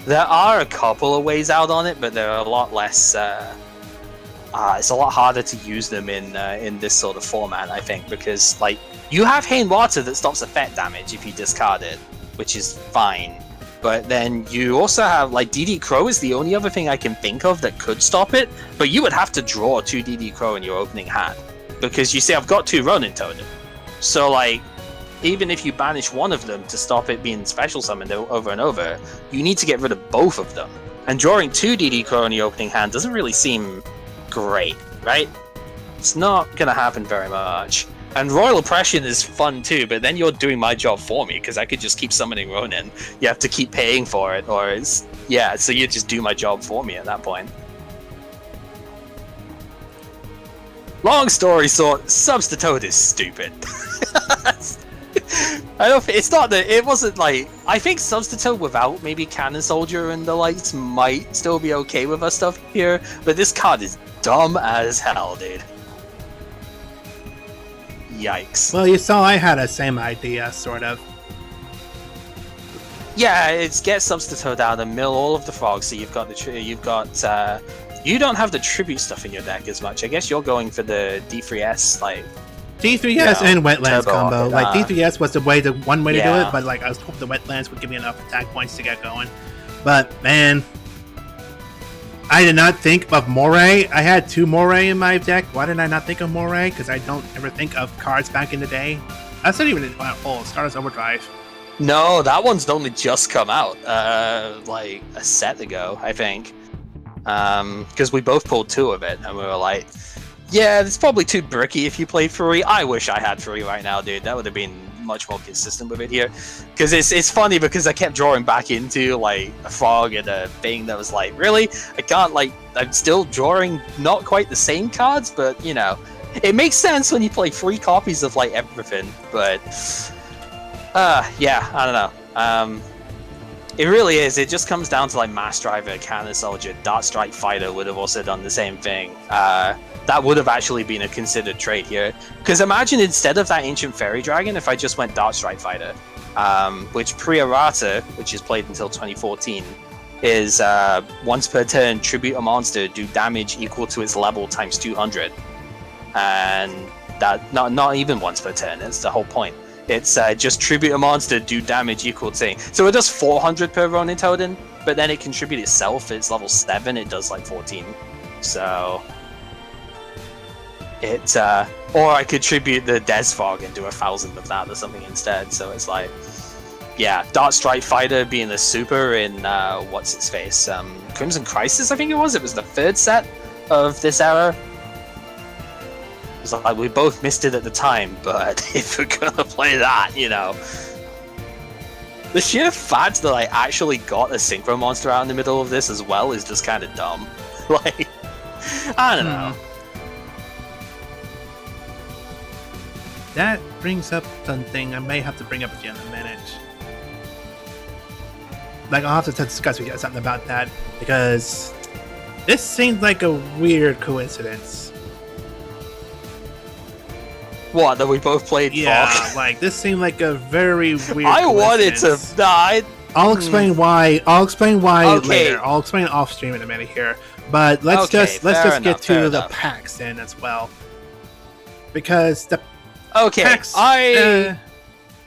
there are a couple of ways out on it, but they're a lot less. It's a lot harder to use them in this sort of format, I think, because like you have Hain Water that stops effect damage if you discard it, which is fine. But then you also have like DD Crow is the only other thing I can think of that could stop it, but you would have to draw 2 DD Crow in your opening hand, because you see I've got 2 Ronin Totem. So like, even if you banish one of them to stop it being special summoned over and over, you need to get rid of both of them. And drawing 2 DD Crow in the opening hand doesn't really seem great, right? It's not going to happen very much. And Royal Oppression is fun too, but then you're doing my job for me, because I could just keep summoning Ronin. You have to keep paying for it, or it's... Yeah, so you just do my job for me at that point. Long story short, Substitute is stupid. I don't. It's not that. It wasn't like. I think Substitute without maybe Cannon Soldier and the lights might still be okay with our stuff here, but this card is dumb as hell, dude. Yikes. Well, you saw I had a same idea, sort of. Yeah, it's get Substitute out and mill all of the frogs. So you've got you don't have the tribute stuff in your deck as much. I guess you're going for the D3S, like... D3S and Wetlands combo. Like, D3S was one way to do Yeah. it, but like I was hoping the Wetlands would give me enough attack points to get going. But, man... I did not think of Moray. I had 2 Moray in my deck. Why did I not think of Moray? Because I don't ever think of cards back in the day. That's not even... Stardust Overdrive. No, that one's only just come out, like a set ago, I think. Because we both pulled 2 of it, and we were like, yeah, it's probably too bricky if you play 3. I wish I had 3 right now, dude. That would have been much more consistent with it here. Because it's funny, because I kept drawing back into, like, a frog and a thing that was like, really? I can't, like, I'm still drawing not quite the same cards, but, you know, it makes sense when you play 3 copies of, like, everything, but... yeah, I don't know. It really is. It just comes down to like Mass Driver, Cannon Soldier, Dart Strike Fighter would have also done the same thing. That would have actually been a considered trade here. Because imagine instead of that Ancient Fairy Dragon, if I just went Dart Strike Fighter, which pre-errata, which is played until 2014, is once per turn, tribute a monster, do damage equal to its level times 200. And that not even once per turn. That's the whole point. It's just tribute a monster, do damage equal to... So it does 400 per Ronin Totem, but then it can tribute itself. It's level 7, it does like 14. So... It... or I could tribute the Desfog and do 1,000 of that or something instead. So it's like... Yeah, Dart Strike Fighter being the super in... what's its face? Crimson Crisis, I think it was? It was the 3rd set of this era. It's like, we both missed it at the time, but if we're gonna play that, you know... The sheer fact that I actually got a Synchro Monster out in the middle of this as well is just kind of dumb. Like, I don't know. That brings up something I may have to bring up with you in a minute. Like, I'll have to discuss with you something about that, because this seems like a weird coincidence. What, that we both played Fog? Like, this seemed like a very weird I wanted to... I'll explain why. I'll explain why Okay. later. I'll explain off stream in a minute here. But let's just get to the packs then as well. Because the Okay, packs...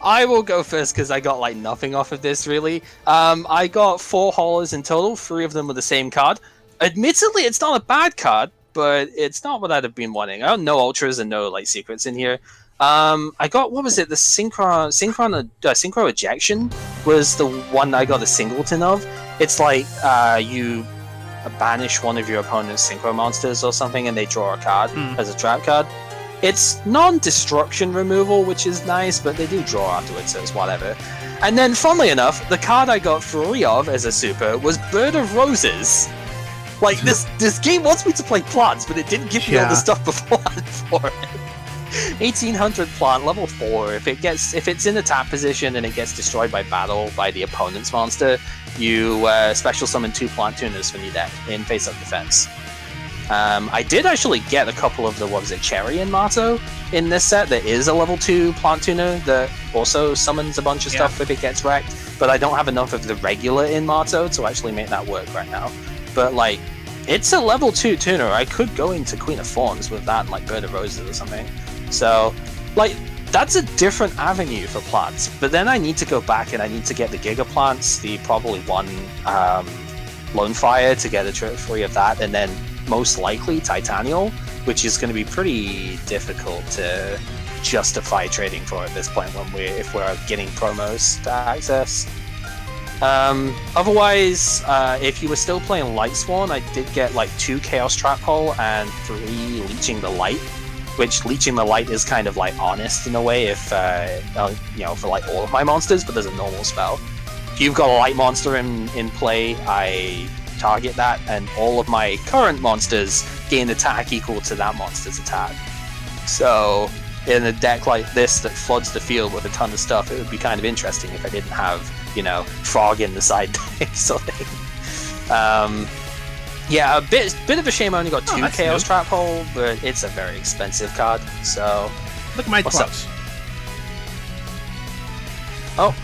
I will go first because I got like nothing off of this really. I got 4 haulers in total. 3 of them were the same card. Admittedly, it's not a bad card, but it's not what I'd have been wanting. I got no ultras and no like secrets in here. I got, what was it? The synchro ejection was the one I got a singleton of. It's like you banish one of your opponent's synchro monsters or something, and they draw a card as a trap card. It's non-destruction removal, which is nice, but they do draw afterwards, so it's whatever. And then, funnily enough, the card I got 3 of as a super was Bird of Roses. Like, this game wants me to play plants, but it didn't give me all the stuff beforehand for it. 1800 plant, level 4. If it's in the tap position and it gets destroyed by battle by the opponent's monster, you special summon 2 plant tuners from your deck in face-up defense. I did actually get a couple of the, what was it, Cherry and Mato in this set. There is a level 2 plant tuner that also summons a bunch of stuff if it gets wrecked, but I don't have enough of the regular in Mato to actually make that work right now. But like, it's a level 2 tuner. I could go into Queen of Thorns with that and like Bird of Roses or something. So, like, that's a different avenue for plants. But then I need to go back and I need to get the Giga plants, the probably 1 Lone Fire to get a trip free of that, and then most likely Titanial, which is going to be pretty difficult to justify trading for at this point if we're getting promos to access. Otherwise, if you were still playing Lightsworn, I did get like 2 Chaos Trap Hole and 3 Leeching the Light, which Leeching the Light is kind of like honest in a way if you know, for like all of my monsters, but there's a normal spell. If you've got a light monster in play, I target that, and all of my current monsters gain attack equal to that monster's attack. So in a deck like this that floods the field with a ton of stuff, it would be kind of interesting if I didn't have, you know, Frog in the side deck. Yeah, a bit of a shame I only got 2 Chaos Trap Hole, but it's a very expensive card, so... Look at my clutch. Oh,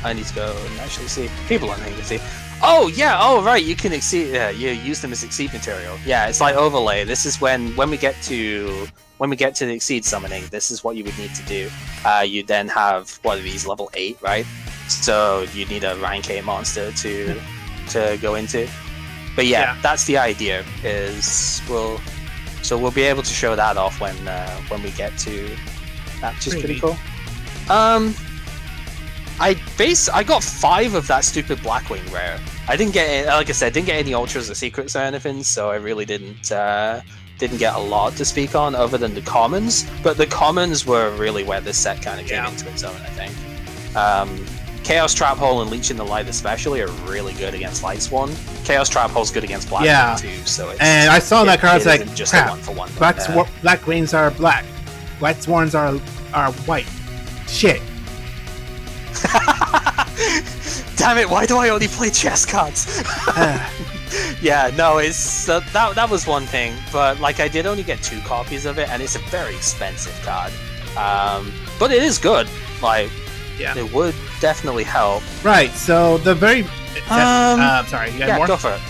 I need to go and actually see. People aren't able to see. Oh, yeah, oh, right, you can exceed... Yeah, you use them as exceed material. Yeah, it's like overlay. This is when we get to the exceed summoning, this is what you would need to do. You then have, what are these, level 8, right? So you need a rank 8 monster to go into. But yeah, that's the idea. We'll be able to show that off when we get to that, which is pretty cool. I got 5 of that stupid Blackwing rare. I didn't get, like I said, didn't get any ultras or secrets or anything, so I really didn't get a lot to speak on other than the commons. But the commons were really where this set kind of came into its own, I think. Chaos Trap Hole and Leech in the Light especially are really good against Lightsworn. Chaos Trap Hole's good against Blackwing too, so it's... And I saw that card, it's like, just crap, a one-for-one. Blackwings are black. Lightsworns are white. Shit. Damn it, why do I only play chess cards? Yeah, no, it's that was one thing, but like I did only get 2 copies of it, and it's a very expensive card. But it is good. Like, it would definitely help. Right. So the very sorry, you got more? Go for it.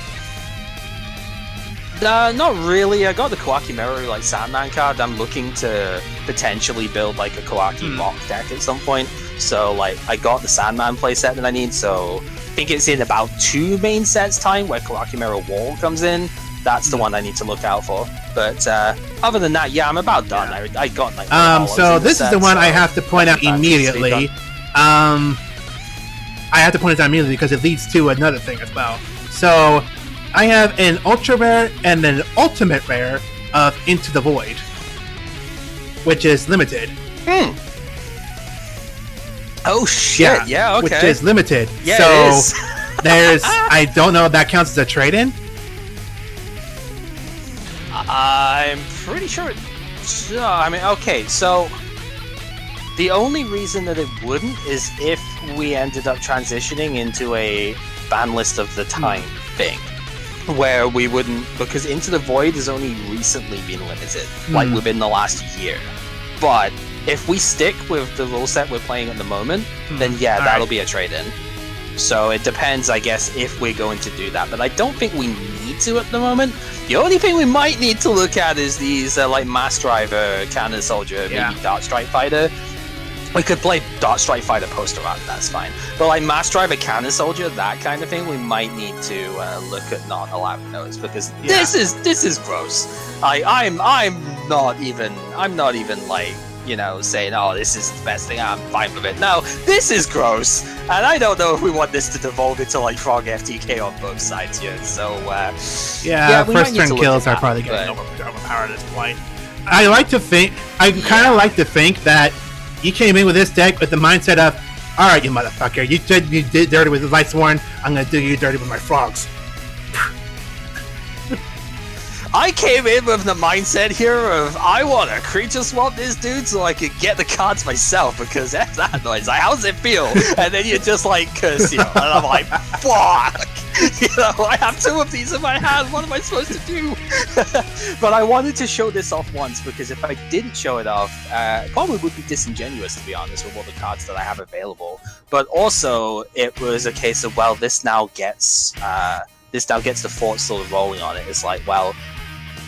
Not really. I got the Kawaki Meru like Sandman card. I'm looking to potentially build like a Kawaki mock deck at some point. So like I got the Sandman playset that I need. So I think it's in about 2 main sets time where Kawaki Meru Wall comes in. That's the one I need to look out for. But other than that, yeah, I'm about done. I got like so this is the one I have to point out immediately. I have to point it out immediately because it leads to another thing as well. So I have an ultra rare and an ultimate rare of Into the Void, which is limited. Oh shit! Yeah, okay. Which is limited. Yeah, so it is. there's, I don't know if that counts as a trade-in. I'm pretty sure. I mean, okay, so the only reason that it wouldn't is if we ended up transitioning into a ban list of the time thing, where we wouldn't, because Into the Void has only recently been limited, like within the last year. But if we stick with the rule set we're playing at the moment, then yeah, that'll be a trade-in. So it depends, I guess, if we're going to do that. But I don't think we need to at the moment. The only thing we might need to look at is these like Mass Driver, Cannon Soldier, maybe Dark Strike Fighter. We could play Dart Strike Fighter Poster Art, that's fine. But like Mass Driver Cannon Soldier, that kind of thing, we might need to look at not allowing those because this is gross. I'm not even like, you know, saying, oh, this is the best thing, I'm fine with it. No, this is gross, and I don't know if we want this to devolve into like Frog FTK on both sides here. So first turn kills are probably getting overpowered at this point. I kind of like to think that you came in with this deck with the mindset of, all right, you motherfucker, you did dirty with the Lightsworn, I'm gonna do you dirty with my frogs. I came in with the mindset here of I want to creature swap this dude so I could get the cards myself because that's that noise. Like, how does it feel? And then you just like curse, you know, and I'm like, fuck. You know, I have two of these in my hand. What am I supposed to do? But I wanted to show this off once because if I didn't show it off, it probably would be disingenuous to be honest with all the cards that I have available. But also, it was a case of well, this now gets the fort still rolling on it. It's like, well,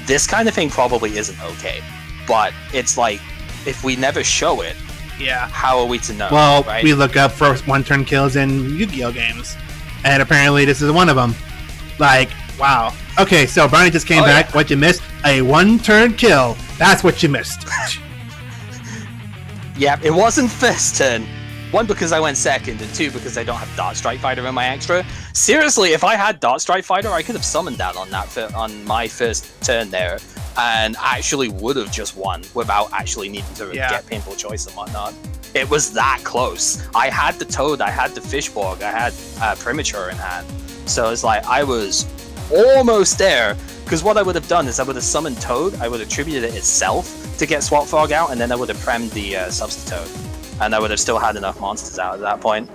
this kind of thing probably isn't okay. But it's like, if we never show it, how are we to know? Well, right? We look up for one-turn kills in Yu-Gi-Oh games, and apparently this is one of them. Like, wow. Okay, so Brownie just came back. Yeah. What you missed? A one-turn kill. That's what you missed. Yeah, it wasn't first turn. One, because I went second, and two, because I don't have Dart Strike Fighter in my extra. Seriously, if I had Dart Strike Fighter, I could have summoned that on my first turn there, and actually would have just won without actually needing to get Painful Choice and whatnot. It was that close. I had the Toad, I had the Fishborg, I had Premature in hand. So it's like, I was almost there, because what I would have done is I would have summoned Toad, I would have attributed it itself to get Swap Frog out, and then I would have premmed the Substitute. And I would have still had enough monsters out at that point.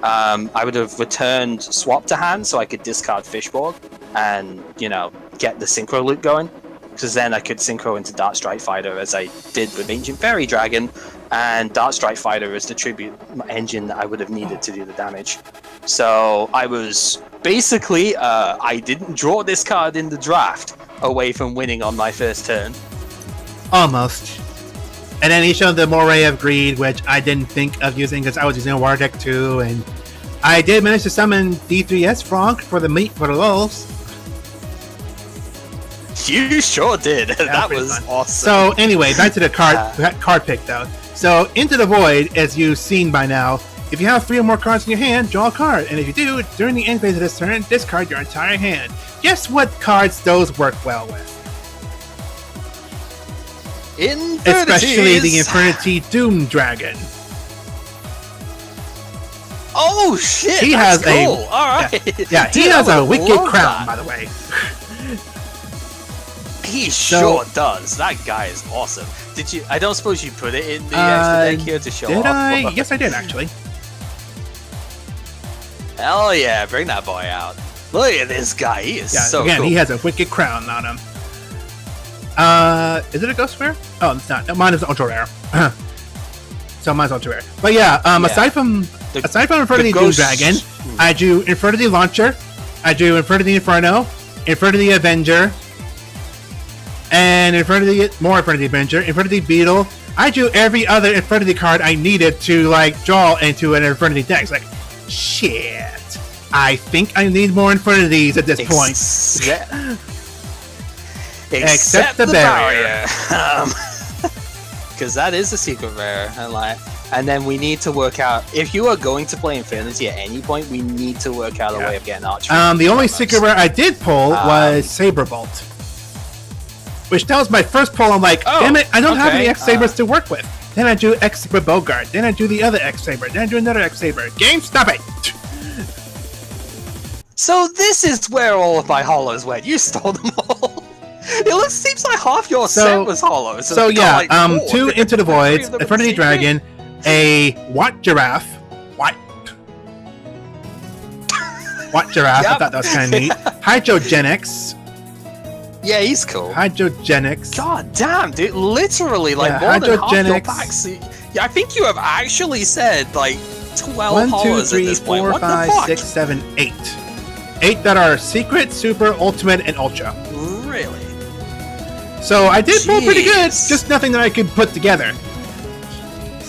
I would have returned Swap to hand so I could discard Fishborg and, you know, get the Synchro loop going. Because then I could Synchro into Dart Strike Fighter as I did with Ancient Fairy Dragon. And Dart Strike Fighter is the tribute engine that I would have needed to do the damage. So I was basically, I didn't draw this card in the draft away from winning on my first turn. Almost. And then he showed the Moray of Greed, which I didn't think of using because I was using a War deck too, and I did manage to summon D3S Frog for the meat for the lulz. You sure did. That was fun. Awesome. So anyway, back to the card pick though. So Into the Void, as you've seen by now, if you have 3 or more cards in your hand, draw a card, and if you do, during the end phase of this turn, discard your entire hand. Guess what cards those work well with? Especially the Infernity Doom Dragon. Oh shit! He has cool. All right. Yeah, he has a wicked crown, by the way. He sure does. That guy is awesome. Did you? I don't suppose you put it in the extra deck here to show off. Did I? Yes, I did actually. Hell yeah! Bring that boy out. Look at this guy. He is so again, cool. He has a wicked crown on him. Is it a ghost rare? Oh, it's not. Mine is ultra rare. So mine's ultra rare. But yeah, aside from Infernity Doom Dragon, I drew Infernity Launcher, I drew Infernity Inferno, Infernity Avenger, and more Infernity Avenger, Infernity Beetle. I drew every other Infernity card I needed to like draw into an Infernity deck. It's like, shit. I think I need more Infernities at this point. Except the barrier. Because that is a secret rare, and then we need to work out if you are going to play Infinity at any point. We need to work out a way of getting Archery. The only secret rare I did pull was Saberbolt, which that was my first pull. I'm like, damn it, I don't have any X Sabers to work with. Then I drew X Saber Bogart. Then I drew the other X Saber. Then I drew another X Saber. Game, stop it. So this is where all of my hollows went. You stole them all. It seems like half your set was hollow. So yeah, 2 Into the Voids, Infernity Dragon, a Watt Giraffe. What Giraffe, I thought that was kind of neat. Hydrogenics. Yeah, he's cool. Hydrogenics. God damn, dude. Literally, like, more than half your packs. Yeah, I think you have actually said, like, 12 hollows at this point. 1, 2, 3, 4, 5, 6, 7, 8. 8 that are Secret, Super, Ultimate, and Ultra. Really? So I did pull pretty good, just nothing that I could put together.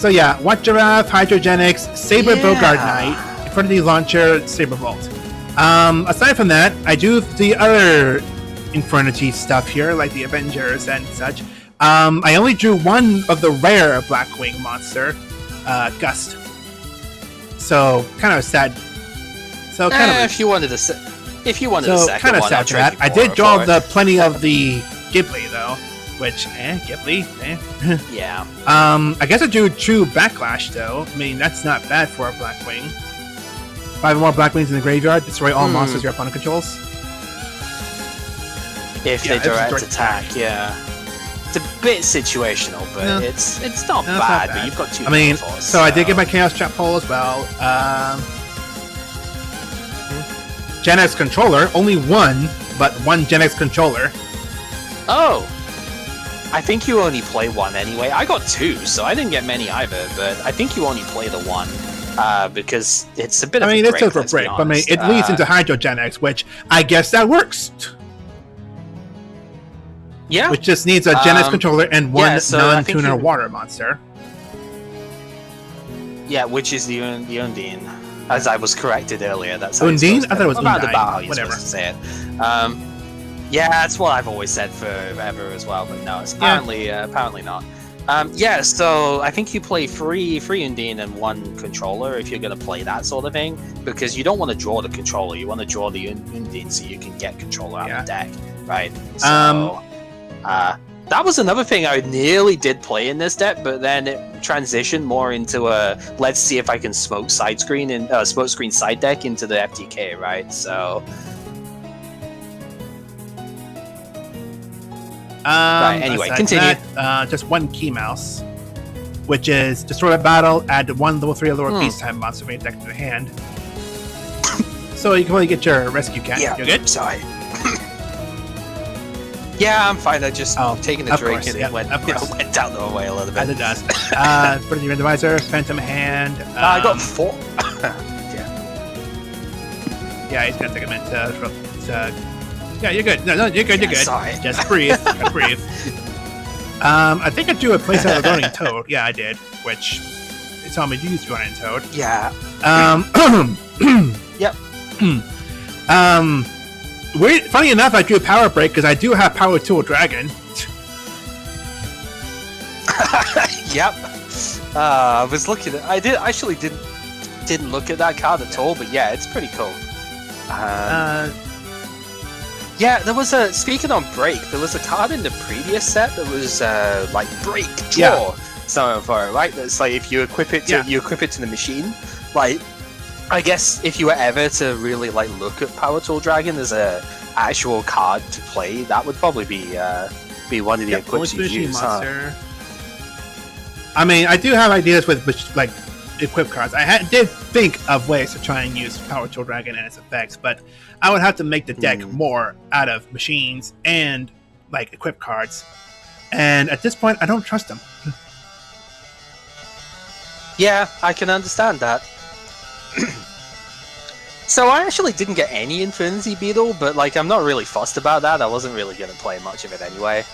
So yeah, What Giraffe, Hydrogenics, Saber Bogard Knight, Infinity Launcher, Saber Bolt. Aside from that, I do the other Infernity stuff here, like the Avengers and such. I only drew one of the rare Blackwing monster, Gust. So kind of sad. So kind of if you wanted to, if you wanted so a second kind of one, sad I'll for trade that. you I did more draw for the it. plenty of the Ghibli though, which Ghibli. Yeah. I guess I drew True Backlash though. I mean that's not bad for a Blackwing. 5 more Blackwings in the graveyard. Destroy all monsters your opponent controls. If they direct attack, yeah. It's a bit situational, but it's not bad. But you've got 2. I mean, force, so I did get my Chaos Trap Pole as well. Gen X controller, only one, but one Gen X controller. Oh, I think you only play one anyway. I got 2, so I didn't get many either. But I think you only play the one because it's a bit. I of mean, a it's break, a let's be break, but I mean, honest. it leads into Hydro Gen X, which I guess that works. Yeah, Which just needs a Gen X controller and one so non-tuner water monster. Yeah, which is the Undine. As I was corrected earlier, that's how Undine? I thought it was about Undine. how you're Whatever. supposed to say it. Yeah, that's what I've always said forever as well, but no, it's apparently not. Yeah, so I think you play three Undine and 1 controller if you're going to play that sort of thing, because you don't want to draw the controller, you want to draw the Undine so you can get controller out of the deck, right? So, that was another thing I nearly did play in this deck, but then it transitioned more into a let's see if I can smoke screen side deck into the FTK, right? So. Right, anyway, continue. That, just 1 Key Mouse, which is destroy a battle, add 1 level 3 or lower peacetime monster from your deck to the hand. So you can only get your rescue cat. Yeah, you're good. Sorry. Yeah, I'm fine. I just taking a drink and it went down the way a little bit. As it does. Put in your randomizer, Phantom Hand. I got 4. Yeah, he's gonna take a minute to yeah, you're good. No, you're good. You're good. Sorry. Just breathe. Just breathe. I think I drew a place out of Running Toad. Yeah, I did. Which it's telling me you used Running Toad. Yeah. Yep. Funny enough, I drew a Power Break because I do have Power Tool Dragon. Yep. I was looking at. I didn't look at that card at all, but yeah, it's pretty cool. Yeah, there was a. Speaking on break, there was a card in the previous set that was like break draw. Something for it, right? That's like if you equip it to the machine. Like, I guess if you were ever to really like look at Power Tool Dragon as a actual card to play, that would probably be one of the equips you use. I mean, I do have ideas with like equip cards. I did think of ways to try and use Power Tool Dragon and its effects, but I would have to make the deck more out of machines and like equip cards. And at this point, I don't trust them. Yeah, I can understand that. So I actually didn't get any Infinity Beetle, but like I'm not really fussed about that. I wasn't really going to play much of it anyway.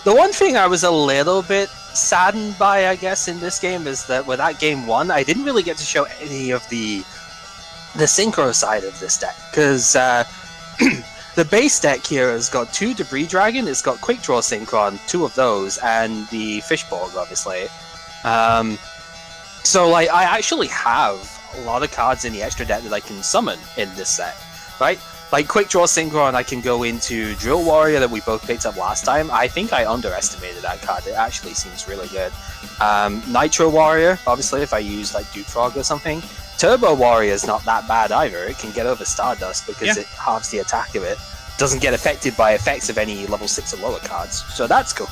The one thing I was a little bit saddened by, I guess, in this game is that with that game 1, I didn't really get to show any of the synchro side of this deck, because the base deck here has got 2 Debris Dragon, it's got Quick Draw Synchron, 2 of those, and the Fishborg, obviously. So like I actually have a lot of cards in the extra deck that I can summon in this set, right? Like Quick Draw Synchron, I can go into Drill Warrior that we both picked up last time. I think I underestimated that card. It actually seems really good. Nitro Warrior, obviously, if I use like Duke Frog or something. Turbo Warrior is not that bad either. It can get over Stardust because it halves the attack of it. Doesn't get affected by effects of any level 6 or lower cards. So that's cool.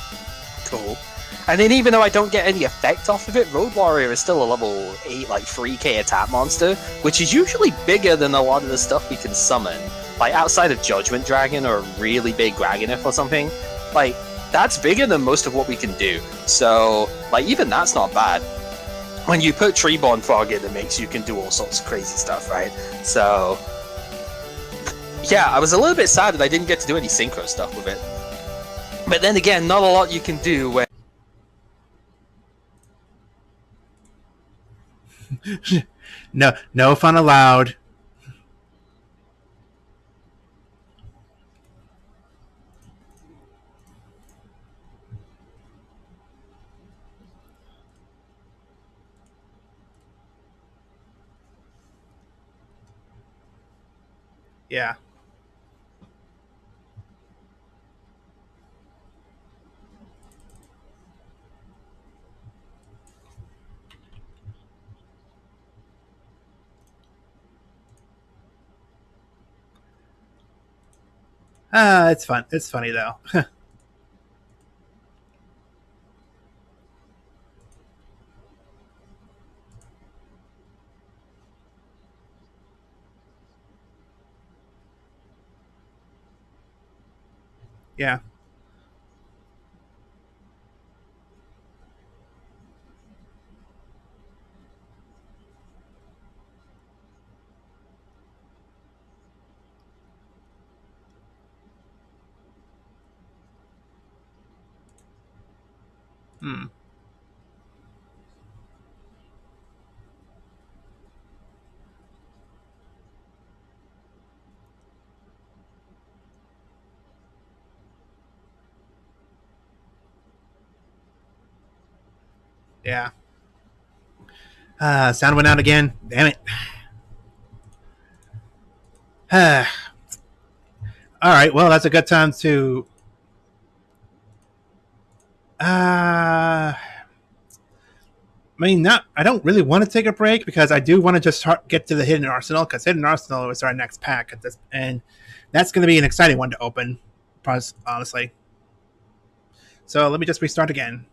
And then even though I don't get any effect off of it, Road Warrior is still a level 8, like 3k attack monster, which is usually bigger than a lot of the stuff we can summon. Like outside of Judgment Dragon or a really big Dragonif or something, like that's bigger than most of what we can do. So like even that's not bad. When you put Treeborn Frog in, it makes you can do all sorts of crazy stuff, right? So yeah, I was a little bit sad that I didn't get to do any synchro stuff with it. But then again, not a lot you can do when No fun allowed. Yeah. It's fun. It's funny though. Yeah. Hmm. Yeah. Sound went out again. Damn it. All right. Well, that's a good time to. I mean, not. I don't really want to take a break because I do want to just get to the Hidden Arsenal because Hidden Arsenal is our next pack at this, and that's going to be an exciting one to open, honestly. So let me just restart again.